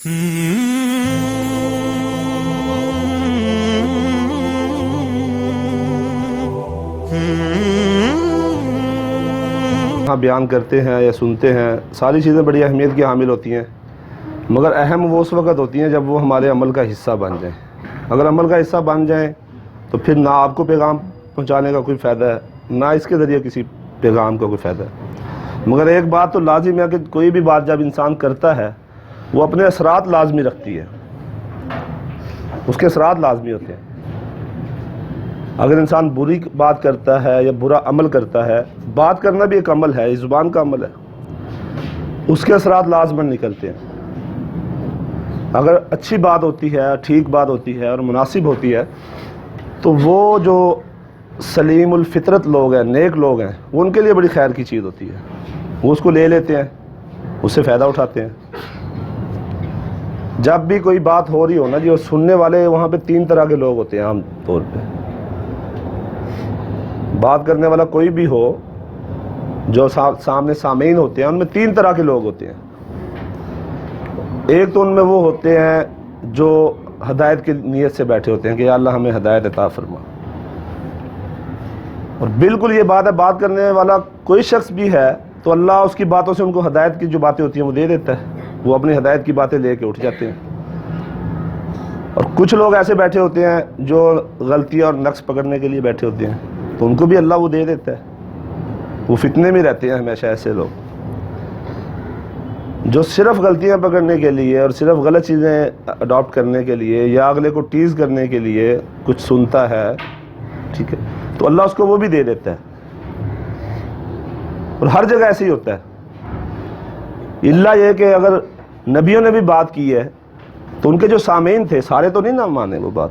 بیان کرتے ہیں یا سنتے ہیں، ساری چیزیں بڑی اہمیت کی حامل ہوتی ہیں، مگر اہم وہ اس وقت ہوتی ہیں جب وہ ہمارے عمل کا حصہ بن جائیں۔ اگر عمل کا حصہ بن جائیں تو پھر نہ آپ کو پیغام پہنچانے کا کوئی فائدہ ہے، نہ اس کے ذریعے کسی پیغام کا کوئی فائدہ ہے۔ مگر ایک بات تو لازم ہے کہ کوئی بھی بات جب انسان کرتا ہے وہ اپنے اثرات لازمی رکھتی ہے، اس کے اثرات لازمی ہوتے ہیں۔ اگر انسان بری بات کرتا ہے یا برا عمل کرتا ہے، بات کرنا بھی ایک عمل ہے، یہ زبان کا عمل ہے، اس کے اثرات لازماً نکلتے ہیں۔ اگر اچھی بات ہوتی ہے، ٹھیک بات ہوتی ہے اور مناسب ہوتی ہے تو وہ جو سلیم الفطرت لوگ ہیں، نیک لوگ ہیں، وہ ان کے لیے بڑی خیر کی چیز ہوتی ہے، وہ اس کو لے لیتے ہیں، اس سے فائدہ اٹھاتے ہیں۔ جب بھی کوئی بات ہو رہی ہو نا جی، اور سننے والے وہاں پہ تین طرح کے لوگ ہوتے ہیں عام طور پہ۔ بات کرنے والا کوئی بھی ہو، جو سامنے سامعین ہوتے ہیں، ان میں تین طرح کے لوگ ہوتے ہیں۔ ایک تو ان میں وہ ہوتے ہیں جو ہدایت کی نیت سے بیٹھے ہوتے ہیں کہ یا اللہ ہمیں ہدایت عطا فرما، اور بالکل یہ بات ہے، بات کرنے والا کوئی شخص بھی ہے تو اللہ اس کی باتوں سے ان کو ہدایت کی جو باتیں ہوتی ہیں وہ دے دیتا ہے، وہ اپنی ہدایت کی باتیں لے کے اٹھ جاتے ہیں۔ اور کچھ لوگ ایسے بیٹھے ہوتے ہیں جو غلطیاں اور نقص پکڑنے کے لیے بیٹھے ہوتے ہیں، تو ان کو بھی اللہ وہ دے دیتا ہے، وہ فتنے میں رہتے ہیں ہمیشہ ایسے لوگ۔ جو صرف غلطیاں پکڑنے کے لیے اور صرف غلط چیزیں اڈاپٹ کرنے کے لیے یا اگلے کو ٹیز کرنے کے لیے کچھ سنتا ہے، ٹھیک ہے، تو اللہ اس کو وہ بھی دے دیتا ہے۔ اور ہر جگہ ایسے ہی ہوتا ہے، اللہ یہ کہ اگر نبیوں نے بھی بات کی ہے تو ان کے جو سامعین تھے سارے تو نہیں نہ مانے وہ بات،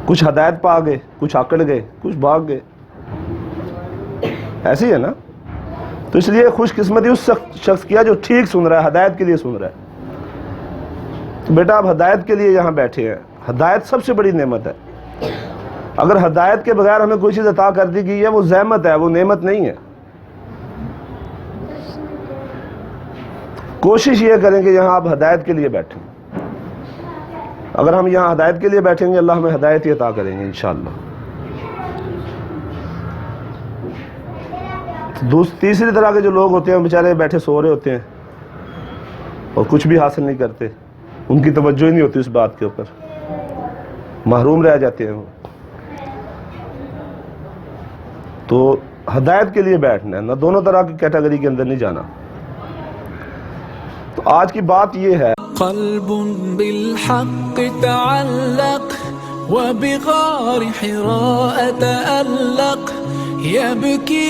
کچھ ہدایت پا گئے، کچھ اکڑ گئے، کچھ بھاگ گئے، ایسے ہی ہے نا۔ تو اس لیے خوش قسمتی اس شخص کیا جو ٹھیک سن رہا ہے، ہدایت کے لیے سن رہا ہے۔ تو بیٹا آپ ہدایت کے لیے یہاں بیٹھے ہیں، ہدایت سب سے بڑی نعمت ہے۔ اگر ہدایت کے بغیر ہمیں کوئی چیز عطا کر دی گئی ہے وہ زحمت ہے، وہ نعمت نہیں ہے۔ کوشش یہ کریں کہ یہاں آپ ہدایت کے لیے بیٹھیں۔ اگر ہم یہاں ہدایت کے لیے بیٹھیں گے اللہ ہمیں ہدایت ہی عطا کریں گے انشاءاللہ۔ تیسری طرح کے جو لوگ ہوتے ہیں وہ بیچارے بیٹھے سو رہے ہوتے ہیں اور کچھ بھی حاصل نہیں کرتے، ان کی توجہ ہی نہیں ہوتی اس بات کے اوپر، محروم رہ جاتے ہیں وہ۔ تو ہدایت کے لیے بیٹھنا ہے، نہ دونوں طرح کی کیٹیگری کے اندر نہیں جانا۔ تو آج کی بات یہ ہے، قلب بالحق تعلق وبغار حراء تألق يبكي